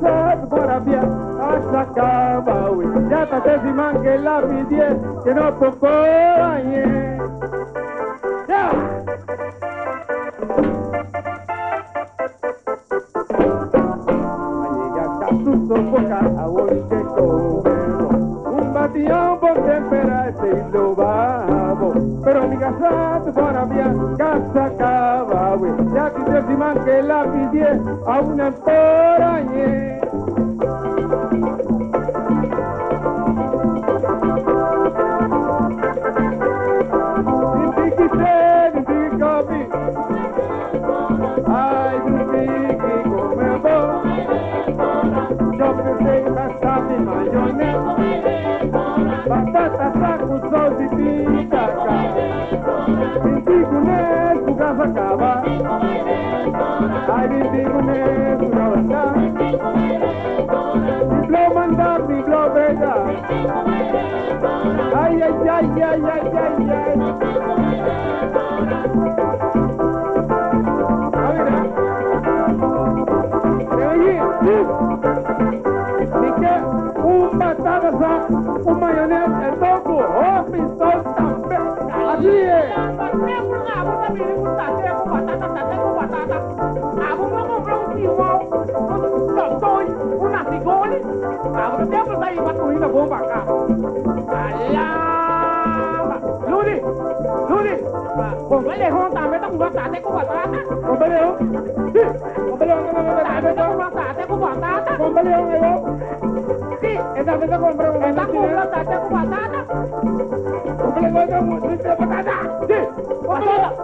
casado por bien, hasta acaba, güey. Ya te haces y man que la pidie, que no poco dañe. Ya. Un batillón por temperarse y lo bajo. Pero mi casa te fuera bien, casa acaba, güey. Ya quise si man que la pidie a una emporañe. Ay, tiki come bo. Yo pensé hasta mi mayonesa, batata, saco, sos y picaca. Vinticunes, tu casa acaba. Ay, vinticunes, tu casa. Biblo manda, biblo vega. Ay, ay, ay, ay, ay, ay, ay. Un batata, un mayonesa, el tofu, oh, pistol también. Así es. Una cigones, ahora te hablo de llevar tu hija bomba acá. Alaba. Ludi, póngale junta, me tengo batata con batata. Póngale junta. Sí, póngale batata con batata. Póngale junta. Sí, esa vez compré un batata con batata. Póngale junta con batata. Sí,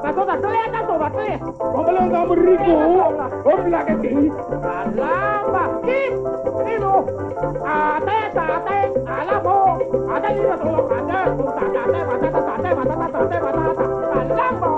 batata tleta o batata. Póngale junta muy rico. Hola que sí. Alaba. Sí, no. Ate, alabo. Ate, ni no solo ate, batata. Alabo.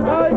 Ay,